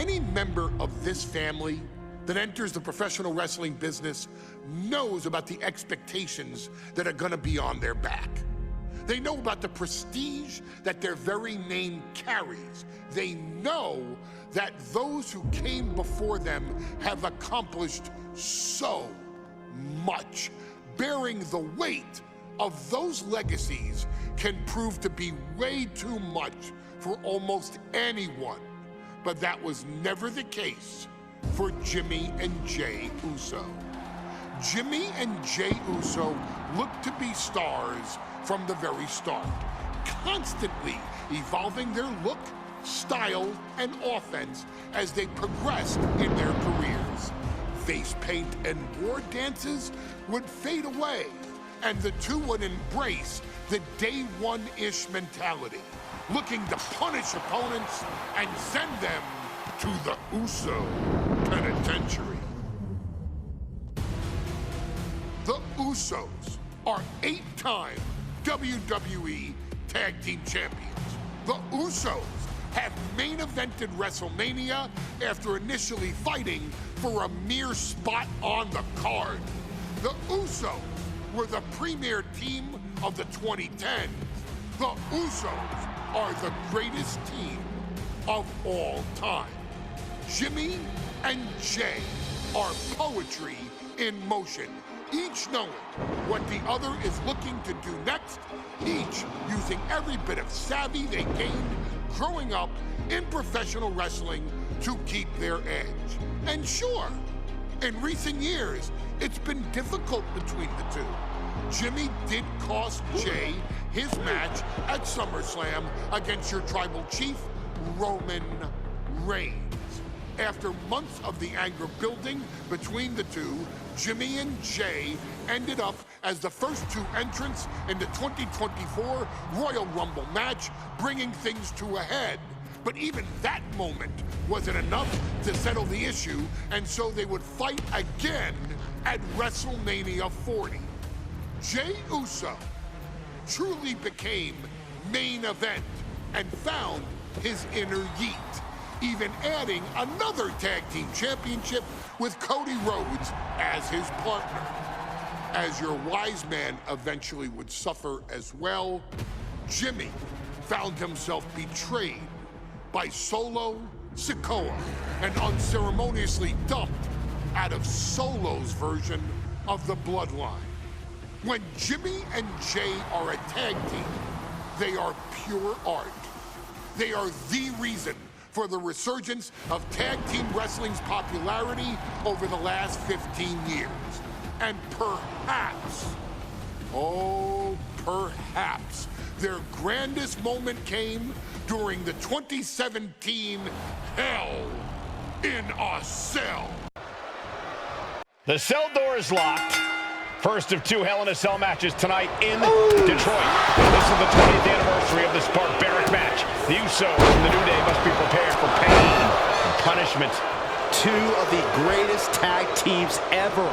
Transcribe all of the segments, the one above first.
Any member of this family that enters the professional wrestling business knows about the expectations that are gonna be on their back. They know about the prestige that their very name carries. They know that those who came before them have accomplished so much. Bearing the weight of those legacies can prove to be way too much for almost anyone. But that was never the case for Jimmy and Jey Uso. Jimmy and Jey Uso looked to be stars from the very start, constantly evolving their look, style, and offense as they progressed in their careers. Face paint and war dances would fade away, and the two would embrace the day one-ish mentality, looking to punish opponents and send them to the Uso Penitentiary. The Usos are 8-time WWE Tag Team Champions. The Usos have main evented WrestleMania after initially fighting for a mere spot on the card. The Usos were the premier team of the 2010s. The Usos are the greatest team of all time. Jimmy and Jey are poetry in motion, each knowing what the other is looking to do next, each using every bit of savvy they gained growing up in professional wrestling to keep their edge. And sure, in recent years, it's been difficult between the two. Jimmy did cost Jey his match at SummerSlam against your tribal chief, Roman Reigns. After months of the anger building between the two, Jimmy and Jey ended up as the first two entrants in the 2024 Royal Rumble match, bringing things to a head. But even that moment wasn't enough to settle the issue, and so they would fight again at WrestleMania 40. Jey Uso truly became main event and found his inner yeet, even adding another tag team championship with Cody Rhodes as his partner. As your wise man eventually would suffer as well, Jimmy found himself betrayed by Solo Sikoa and unceremoniously dumped out of Solo's version of the Bloodline. When Jimmy and Jey are a tag team, they are pure art. They are the reason for the resurgence of tag team wrestling's popularity over the last 15 years. And perhaps, oh, perhaps, their grandest moment came during the 2017 Hell in a Cell. The cell door is locked. First of two Hell in a Cell matches tonight in Detroit. This is the 20th anniversary of this barbaric match. The Usos and the New Day must be prepared for pain and punishment. Two of the greatest tag teams ever.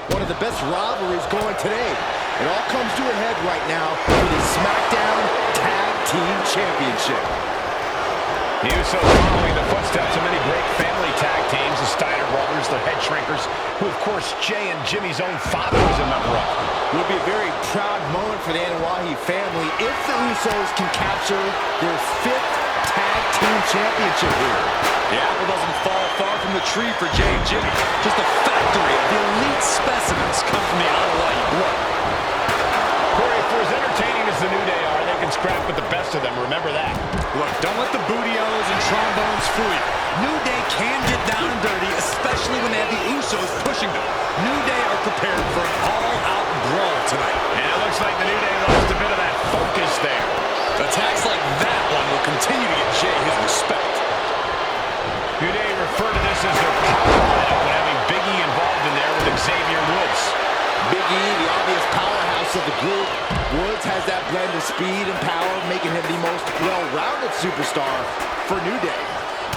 One of the best rivalries going today. It all comes to a head right now with the SmackDown Tag Team Championship. The Usos following the footsteps of many great family tag teams, the Steiner brothers, the Head Shrinkers, who of course Jey and Jimmy's own father was a member of. It would be a very proud moment for the Anoa'i family if the Usos can capture their 5th Tag Team Championship here. The apple doesn't fall far from the tree for Jey and Jimmy. Just a factory of the elite specimens come from the Anoa'i blood. Corey, for as entertaining as the New Day are, they can scrap with the best of them. Remember that. Look, don't let the booty-os and trombones fool you. New Day can get down and dirty, especially when they have the Usos pushing them. New Day are prepared for an all-out brawl tonight. And it looks like the New Day lost a bit of that focus there. Attacks like that one will continue to get Jey his respect. New Day referred to this as their power lineup when having Big E involved in there with Xavier Woods. Big E, the obvious powerhouse of the group. Woods has that blend of speed and power, making him the most well-rounded superstar for New Day.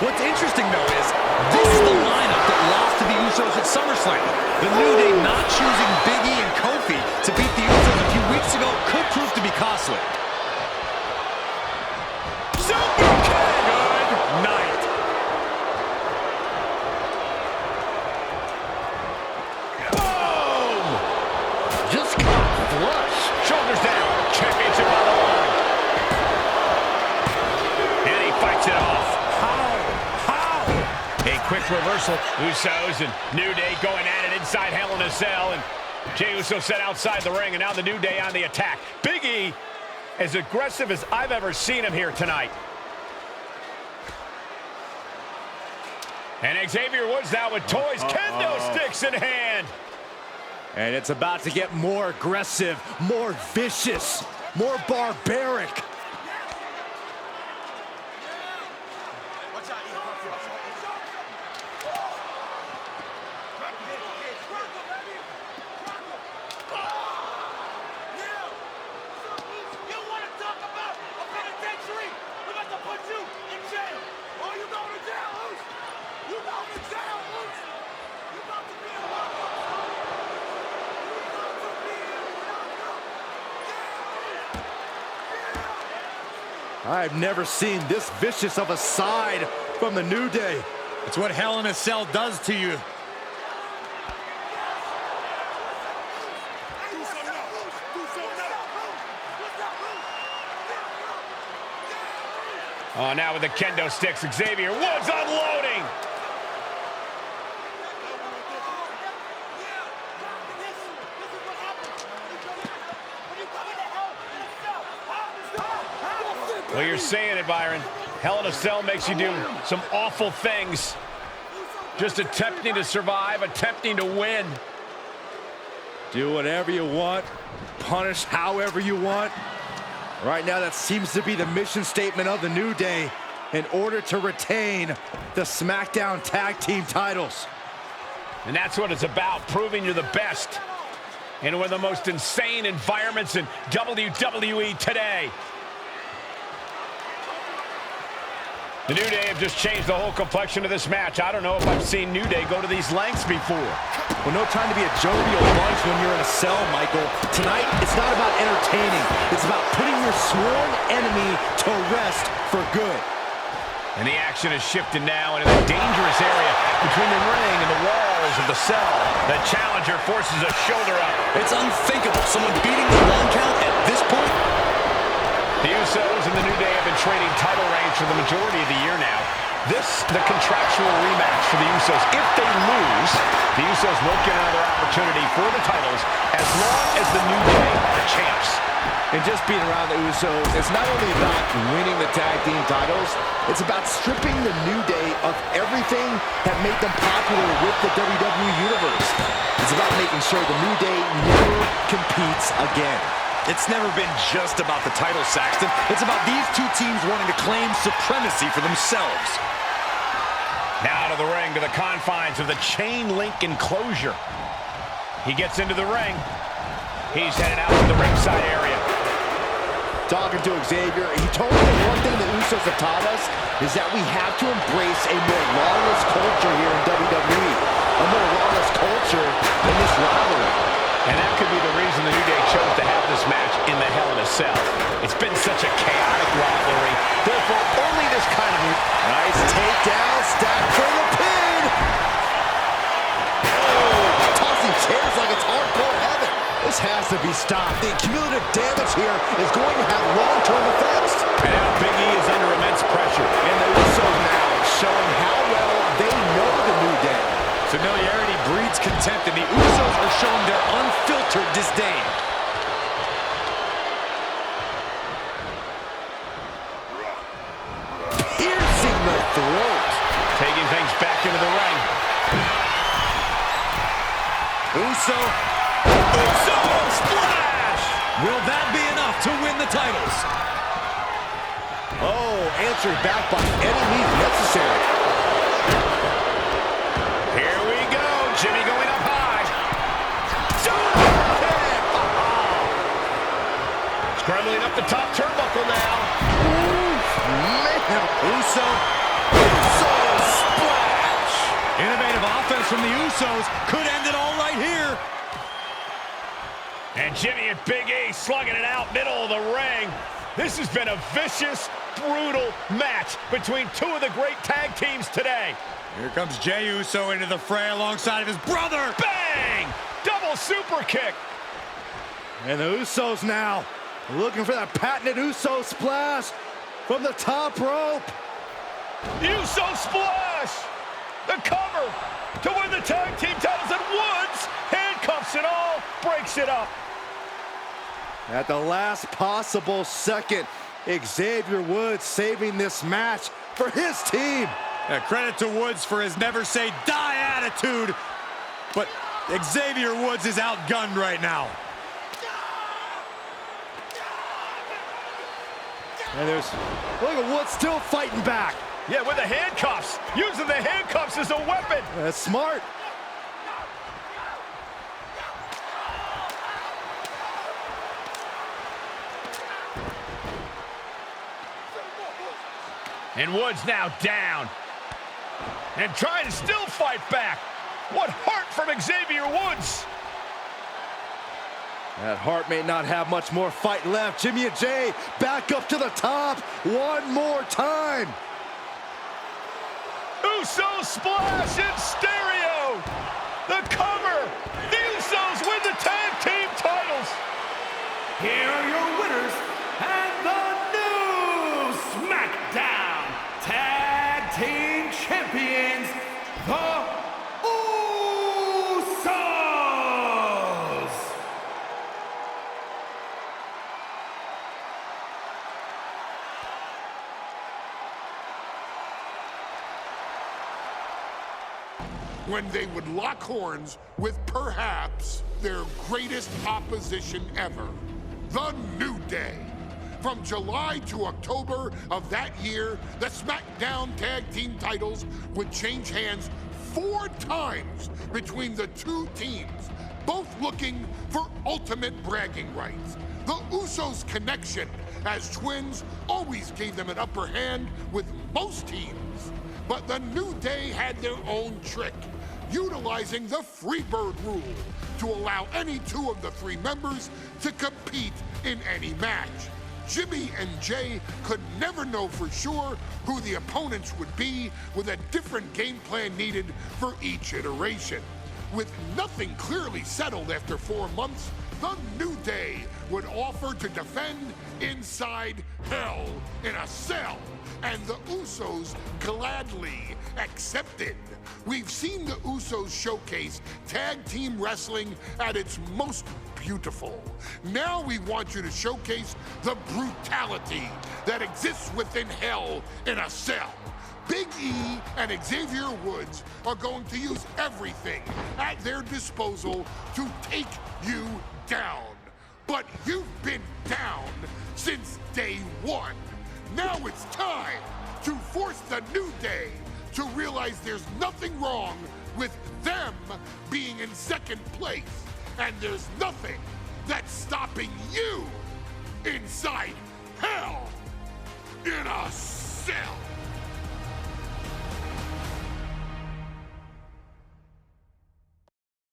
What's interesting, though, is this is the lineup that lost to the Usos at SummerSlam. The New Day not choosing Big E and Kofi to beat the Usos a few weeks ago could prove to be costly. Super kick! Good night. for reversal. Usos and New Day going at it inside Hell in a Cell, and Jey Uso set outside the ring, and now the New Day on the attack. Big E, as aggressive as I've ever seen him here tonight. And Xavier Woods now with toys, kendo sticks in hand. And it's about to get more aggressive, more vicious, more barbaric. I've never seen this vicious of a side from the New Day. It's what Hell in a Cell does to you. Oh, now with the kendo sticks, Xavier Woods unloading. Well, you're saying it, Byron. Hell in a Cell makes you do some awful things. Just attempting to survive, attempting to win. Do whatever you want, punish however you want. Right now, that seems to be the mission statement of the New Day in order to retain the SmackDown Tag Team titles. And that's what it's about, proving you're the best in one of the most insane environments in WWE today. The New Day have just changed the whole complexion of this match. I don't know if I've seen New Day go to these lengths before. Well, no time to be a jovial bunch when you're in a cell, Michael. Tonight, it's not about entertaining. It's about putting your sworn enemy to rest for good. And the action has shifted now into the dangerous area between the ring and the walls of the cell. The challenger forces a shoulder up. It's unthinkable. Someone beating the 1 count at this point. The Usos and the New Day have been trading title reigns for the majority of the year now. This, the contractual rematch for the Usos. If they lose, the Usos won't get another opportunity for the titles as long as the New Day are champs. And just being around the Usos, it's not only about winning the tag team titles, it's about stripping the New Day of everything that made them popular with the WWE Universe. It's about making sure the New Day never competes again. It's never been just about the title, Saxton. It's about these two teams wanting to claim supremacy for themselves. Now to the ring, to the confines of the chain link enclosure. He gets into the ring. He's headed out to the ringside area. Talking to Xavier, he told me that one thing the Usos have taught us is that we have to embrace a more lawless culture here in WWE. A more lawless culture in this rivalry. And that could be the reason the New Day chose to have this match in the Hell in a Cell. It's been such a chaotic rivalry. Therefore, only this kind of... Nice takedown, stack for the pin! Oh, tossing chairs like it's hardcore heaven. This has to be stopped. The cumulative damage here is going to have long-term effects. And now Big E is under immense pressure. And the Usos now showing how well they know the New Day. Familiarity breeds contempt, and the Usos are showing their unfiltered disdain. Piercing the throat. Taking things back into the ring. Uso splash! Will that be enough to win the titles? Oh, answered back by any means necessary. Here we go. Jimmy going up high. Scrambling up the top turnbuckle now. Man, Uso splash! Innovative offense from the Usos could end it all right here. And Jimmy and Big E slugging it out middle of the ring. This has been a vicious, brutal match between two of the great tag teams today. Here comes Jey Uso into the fray alongside of his brother. Bang! Double super kick. And the Usos now looking for that patented Uso splash from the top rope. Uso splash! The cover to win the tag team titles, and Woods handcuffs it all, breaks it up. At the last possible second, Xavier Woods saving this match for his team. Yeah, credit to Woods for his never say die attitude, but Xavier Woods is outgunned right now. And look at Woods still fighting back. Yeah, with the handcuffs, using the handcuffs as a weapon. That's smart. And Woods now down. And trying to still fight back. What heart from Xavier Woods. That heart may not have much more fight left. Jimmy and Jay back up to the top one more time. Uso splash in stereo. The cover. The Usos win the tag team titles. Here are your winners and the new SmackDown Tag Team Champions, the Usos! When they would lock horns with perhaps their greatest opposition ever, the New Day. From July to October of that year, the SmackDown Tag Team titles would change hands 4 times between the two teams, both looking for ultimate bragging rights. The Usos' connection as twins always gave them an upper hand with most teams. But the New Day had their own trick, utilizing the Freebird rule to allow any 2 of the 3 members to compete in any match. Jimmy and Jay could never know for sure who the opponents would be, with a different game plan needed for each iteration. With nothing clearly settled after 4 months, the New Day would offer to defend inside Hell in a Cell, and the Usos gladly accepted. We've seen the Usos showcase tag team wrestling at its most beautiful. Now we want you to showcase the brutality that exists within Hell in a Cell. Big E and Xavier Woods are going to use everything at their disposal to take you down. But you've been down since day 1. Now it's time to force the New Day to realize there's nothing wrong with them being in second place. And there's nothing that's stopping you inside Hell in a Cell.